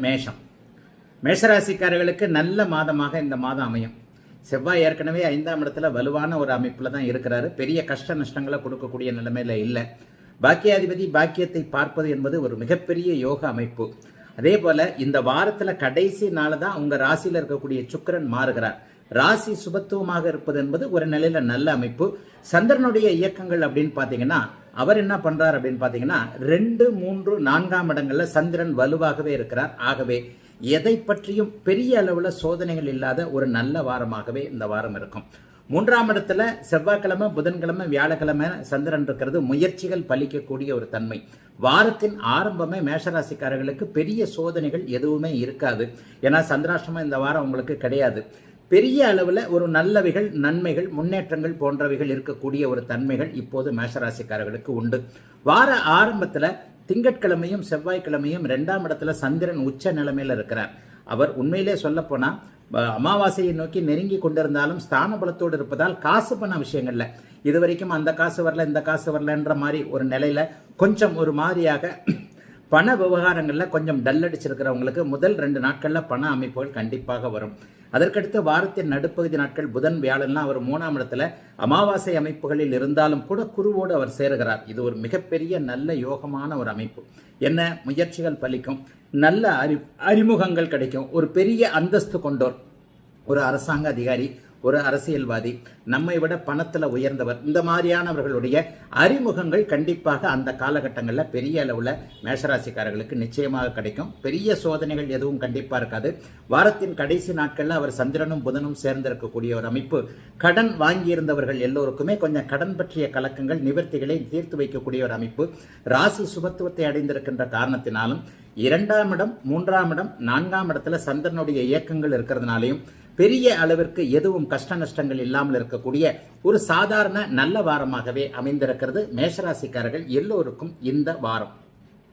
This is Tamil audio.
மேஷம். மேஷராசிக்காரர்களுக்கு நல்ல மாதமாக இந்த மாதம் அமையும். செவ்வாய் ஏற்கனவே 5ஆம் இடத்துல வலுவான ஒரு அமைப்பில் தான் இருக்கிறாரு. பெரிய கஷ்ட நஷ்டங்களை கொடுக்கக்கூடிய நிலைமையில இல்லை. பாக்கியாதிபதி பாக்கியத்தை பார்ப்பது என்பது ஒரு மிகப்பெரிய யோக அமைப்பு. அதே போல இந்த வாரத்தில் கடைசி நாள் தான் உங்க ராசியில் இருக்கக்கூடிய சுக்கிரன் மாறுகிறார். ராசி சுபத்துவமாக இருப்பது என்பது ஒரு நிலையில நல்ல அமைப்பு. சந்திரனுடைய இயக்கங்கள் அப்படின்னு பார்த்தீங்கன்னா அவர் என்ன பண்றார் அப்படின்னு பார்த்தீங்கன்னா 2, 3, 4ஆம் இடங்கள்ல சந்திரன் வலுவாகவே இருக்கிறார். ஆகவே எதை பற்றியும் பெரிய அளவுல சோதனைகள் இல்லாத ஒரு நல்ல வாரமாகவே இந்த வாரம் இருக்கும். 3ஆம் இடத்துல செவ்வாய்க்கிழமை, புதன்கிழமை, வியாழக்கிழமை சந்திரன் இருக்கிறது. முயற்சிகள் பலிக்கக்கூடிய ஒரு தன்மை. வாரத்தின் ஆரம்பமே மேஷராசிக்காரர்களுக்கு பெரிய சோதனைகள் எதுவுமே இருக்காது. ஏன்னா சந்திராஷ்டமம் இந்த வாரம் உங்களுக்கு கிடையாது. பெரிய அளவில் ஒரு நல்லவைகள், நன்மைகள், முன்னேற்றங்கள் போன்றவைகள் இருக்கக்கூடிய ஒரு தன்மைகள் இப்போது மேஷராசிக்காரர்களுக்கு உண்டு. வார ஆரம்பத்தில் திங்கட்கிழமையும் செவ்வாய்க்கிழமையும் 2ஆம் இடத்துல சந்திரன் உச்ச நிலைமையில் இருக்கிறார். அவர் உண்மையிலே சொல்லப்போனால் அமாவாசையை நோக்கி நெருங்கி கொண்டிருந்தாலும் ஸ்தான பலத்தோடு இருப்பதால் காசு பண்ண விஷயங்கள்ல இதுவரைக்கும் அந்த காசு வரல, இந்த காசு வரலன்ற மாதிரி ஒரு நிலையில கொஞ்சம் ஒரு மாதிரியாக பண விவகாரங்களில் கொஞ்சம் டல் அடிச்சிருக்கிறவங்களுக்கு முதல் 2 நாட்களில் பண அமைப்புகள் கண்டிப்பாக வரும். அதற்கடுத்து வாரத்தின் நடுப்பகுதி நாட்கள் புதன், வியாழன்லாம் அவர் 3ஆம் இடத்துல அமாவாசை அமைப்புகளில் இருந்தாலும் கூட குருவோடு அவர் சேருகிறார். இது ஒரு மிகப்பெரிய நல்ல யோகமான ஒரு அமைப்பு. என்ன முயற்சிகள் பலிக்கும், நல்ல அறிமுகங்கள் கிடைக்கும். ஒரு பெரிய அந்தஸ்து கொண்டோர், ஒரு அரசாங்க அதிகாரி, ஒரு அரசியல்வாதி, நம்மை விட பணத்தில் உயர்ந்தவர், இந்த மாதிரியானவர்களுடைய அறிமுகங்கள் கண்டிப்பாக அந்த காலகட்டங்களில் பெரிய அளவில் மேஷராசிக்காரர்களுக்கு நிச்சயமாக கிடைக்கும். பெரிய சோதனைகள் எதுவும் கண்டிப்பாக இருக்காது. வாரத்தின் கடைசி நாட்களில் அவர் சந்திரனும் புதனும் சேர்ந்திருக்கக்கூடிய ஒரு அமைப்பு. கடன் வாங்கியிருந்தவர்கள் எல்லோருக்குமே கொஞ்சம் கடன் பற்றிய கலக்கங்கள், நிவர்த்திகளை தீர்த்து வைக்கக்கூடிய ஒரு அமைப்பு. ராசி சுபத்துவத்தை அடைந்திருக்கின்ற காரணத்தினாலும் 2ஆம் இடம், 3ஆம் இடம், 4ஆம் இடத்துல சந்திரனுடைய இயக்கங்கள் இருக்கிறதுனாலையும் பெரிய அளவிற்கு எதுவும் கஷ்ட நஷ்டங்கள் இல்லாமல் இருக்கக்கூடிய ஒரு சாதாரண நல்ல வாரமாகவே அமைந்திருக்கிறது மேஷராசிக்காரர்கள் எல்லோருக்கும் இந்த வாரம்.